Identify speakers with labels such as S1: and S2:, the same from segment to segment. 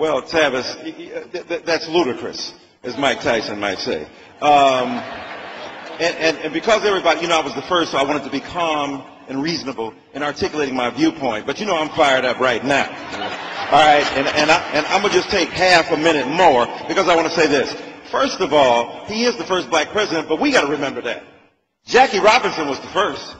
S1: Well, Tavis, that's ludicrous, as Mike Tyson might say. And because everybody, I was the first, so I wanted to be calm and reasonable in articulating my viewpoint. But I'm fired up right now. All right, and I'm going to just take half a minute more because I want to say this. First of all, he is the first black president, but we got to remember that. Jackie Robinson was the first.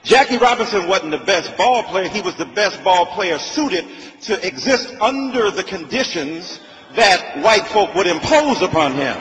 S1: Jackie Robinson wasn't the best ball player. He was the best ball player suited to exist under the conditions that white folk would impose upon him.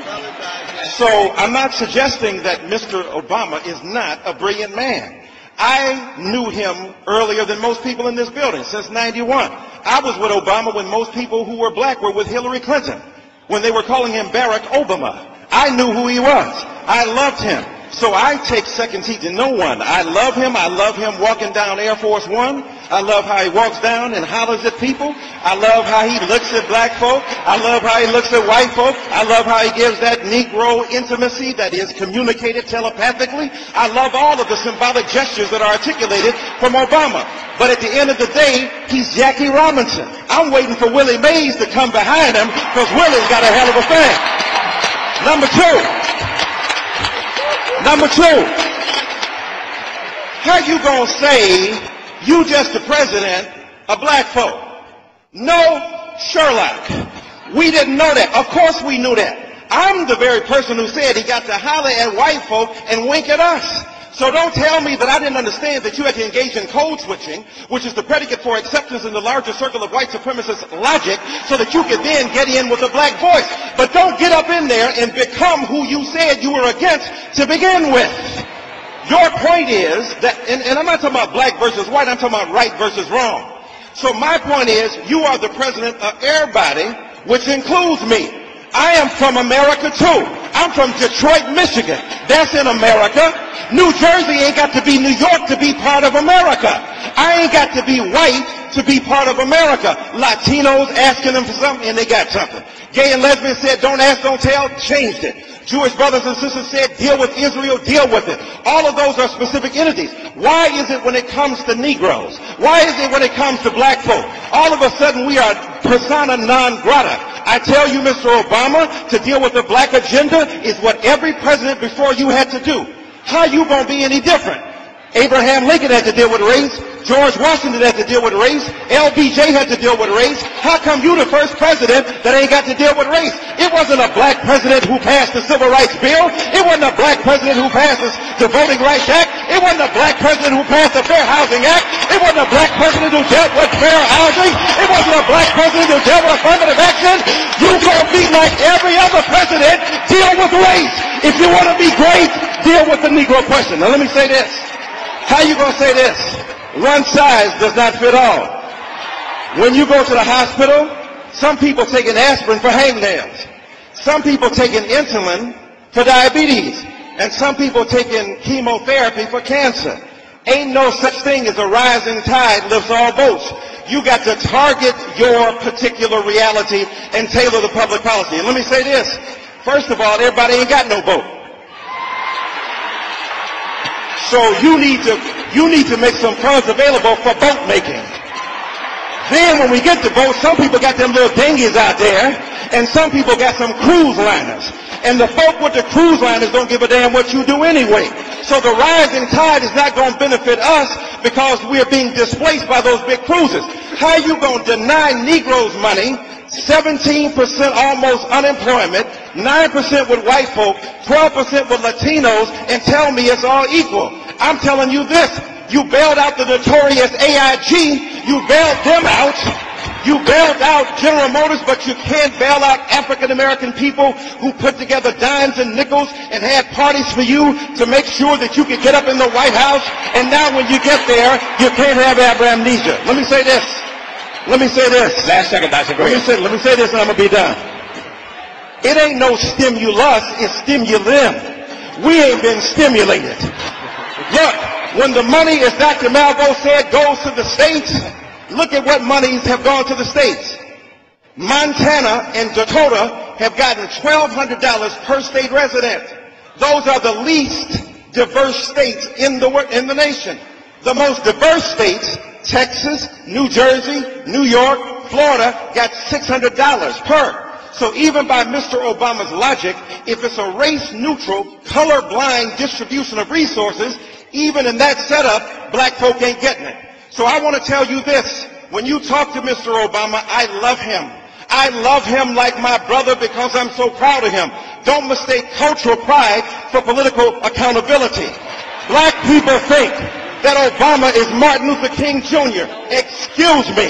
S1: So I'm not suggesting that Mr. Obama is not a brilliant man. I knew him earlier than most people in this building, since '91. I was with Obama when most people who were black were with Hillary Clinton, when they were calling him Barack Obama. I knew who he was. I loved him. So I take second seat to no one. I love him. I love him walking down Air Force One. I love how he walks down and hollers at people. I love how he looks at black folk. I love how he looks at white folk. I love how he gives that Negro intimacy that is communicated telepathically. I love all of the symbolic gestures that are articulated from Obama. But at the end of the day, he's Jackie Robinson. I'm waiting for Willie Mays to come behind him because Willie's got a hell of a thing. Number two, how you gonna say you just the president of black folk? No, Sherlock. We didn't know that. Of course we knew that. I'm the very person who said he got to holler at white folk and wink at us. So don't tell me that I didn't understand that you had to engage in code switching, which is the predicate for acceptance in the larger circle of white supremacist logic, so that you could then get in with a black voice. But don't get up in there and become who you said you were against to begin with. Your point is that, and I'm not talking about black versus white, I'm talking about right versus wrong. So my point is, you are the president of everybody, which includes me. I am from America too. I'm from Detroit, Michigan. That's in America. New Jersey ain't got to be New York to be part of America. I ain't got to be white to be part of America. Latinos asking them for something and they got something. Gay and lesbian said, don't ask, don't tell, changed it. Jewish brothers and sisters said, deal with Israel, deal with it. All of those are specific entities. Why is it when it comes to Negroes? Why is it when it comes to black folk? All of a sudden we are persona non grata. I tell you, Mr. Obama, to deal with the black agenda is what every president before you had to do. How you gonna be any different? Abraham Lincoln had to deal with race. George Washington had to deal with race. LBJ had to deal with race. How come you the first president that ain't got to deal with race? It wasn't a black president who passed the Civil Rights Bill. It wasn't a black president who passed the Voting Rights Act. It wasn't a black president who passed the Fair Housing Act. It wasn't a black president who dealt with fair housing. It wasn't a black president who dealt with affirmative action. You gonna be like every other president, deal with race. If you want to be great, deal with the Negro question. Now let me say this. How you gonna say this? One size does not fit all. When you go to the hospital, some people taking aspirin for hangnails. Some people taking insulin for diabetes. And some people taking chemotherapy for cancer. Ain't no such thing as a rising tide lifts all boats. You got to target your particular reality and tailor the public policy. And let me say this. First of all, everybody ain't got no boat. So you need to make some funds available for boat making. Then when we get to boats, some people got them little dinghies out there, and some people got some cruise liners. And the folk with the cruise liners don't give a damn what you do anyway. So the rising tide is not going to benefit us because we're being displaced by those big cruises. How are you going to deny Negroes money? 17% almost unemployment, 9% with white folk, 12% with Latinos, and tell me it's all equal. I'm telling you this. You bailed out the notorious AIG. You bailed them out. You bailed out General Motors, but you can't bail out African-American people who put together dimes and nickels and had parties for you to make sure that you could get up in the White House. And now when you get there, you can't have amnesia. Let me say this. Let me say this.
S2: Last second, Dr. Green.
S1: Let me say this and I'm going to be done. It ain't no stimulus, it's stimulant. We ain't been stimulated. Look, when the money, as Dr. Malvo said, goes to the states, look at what monies have gone to the states. Montana and Dakota have gotten $1,200 per state resident. Those are the least diverse states in the nation. The most diverse states, Texas, New Jersey, New York, Florida got $600 per. So even by Mr. Obama's logic, if it's a race-neutral, color-blind distribution of resources, even in that setup, black folk ain't getting it. So I want to tell you this. When you talk to Mr. Obama, I love him. I love him like my brother because I'm so proud of him. Don't mistake cultural pride for political accountability. Black people think that Obama is Martin Luther King Jr. Excuse me.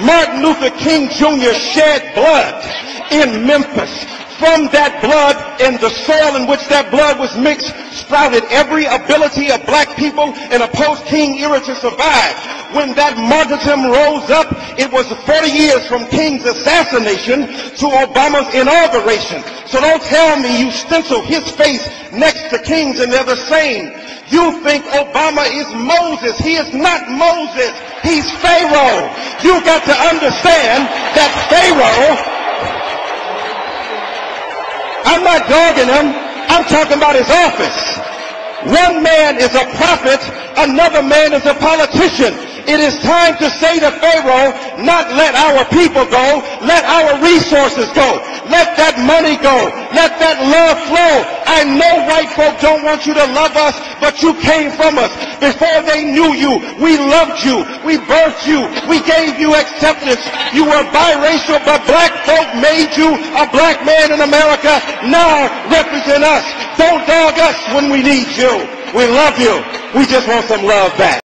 S1: Martin Luther King Jr. shed blood in Memphis. From that blood and the soil in which that blood was mixed sprouted every ability of black people in a post-King era to survive. When that martyrdom rose up, it was 40 years from King's assassination to Obama's inauguration. So don't tell me you stencil his face next to King's and they're the same. You think Obama is Moses. He is not Moses. He's Pharaoh. You got to understand that Pharaoh, I'm not dogging him. I'm talking about his office. One man is a prophet, another man is a politician. It is time to say to Pharaoh, not let our people go, let our resources go. Let that money go. Let that love flow. I know white folk don't want you to love us, but you came from us. Before they knew you, we loved you. We birthed you. We gave you acceptance. You were biracial, but black folk made you a black man in America. Now represent us. Don't dog us when we need you. We love you. We just want some love back.